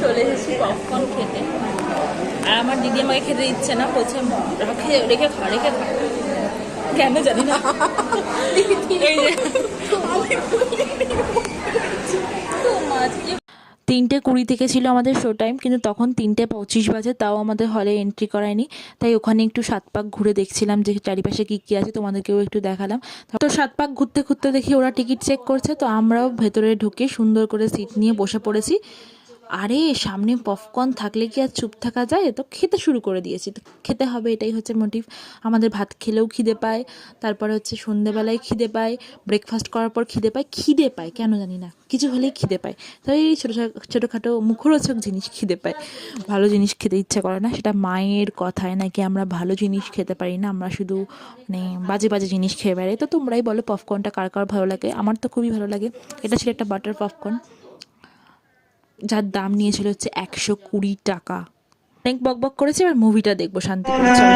চলে এসেছি পপকর্ন খেতে। আর আমার দিদি আমাকে খেতে দিচ্ছে না, বলছে রেখে খা রেখে খা, কেন জানি না। এই যে 3:20 থেকে ছিল আমাদের শো টাইম, কিন্তু তখন 3:25 বাজে, তাও আমাদের হলে এন্ট্রি করায়নি। তাই ওখানে একটু 7 পাক ঘুরে দেখছিলাম যে চারিপাশে কী কী আছে, তোমাদেরকেও একটু দেখালাম। তো 7 পাক ঘুরতে ঘুরতে দেখি ওরা টিকিট চেক করছে, তো আমরাও ভেতরে ঢুকে সুন্দর করে সিট নিয়ে বসে পড়েছি। আরে সামনে পপকর্ন থাকলে কি আর চুপ থাকা যায়? তো খেতে শুরু করে দিয়েছি, তো খেতে হবে, এটাই হচ্ছে মোটিভ। আমাদের ভাত খেলেও খিদে পায়, তারপরে হচ্ছে সন্ধ্যেবেলায় খিদে পায়, ব্রেকফাস্ট করার পর খিদে পায় কেন জানি না, কিছু হলেই খিদে পায়। তো এই ছোটোখাটো মুখরোচক জিনিস খিদে পায়, ভালো জিনিস খেতে ইচ্ছা করে না। সেটা মায়ের কথায় নাকি আমরা ভালো জিনিস খেতে পারি না, আমরা শুধু মানে বাজে বাজে জিনিস খেয়ে বেড়াই। তো তোমরাই বলো পপকর্নটা কার কার ভালো লাগে? আমার তো খুবই ভালো লাগে। এটা ছিল একটা বাটার পপকর্ন, যার দাম নিয়েছিল হচ্ছে 120 টাকা। অনেক বকবক করেছে, এবার মুভিটা দেখবো শান্তি করে, চলো।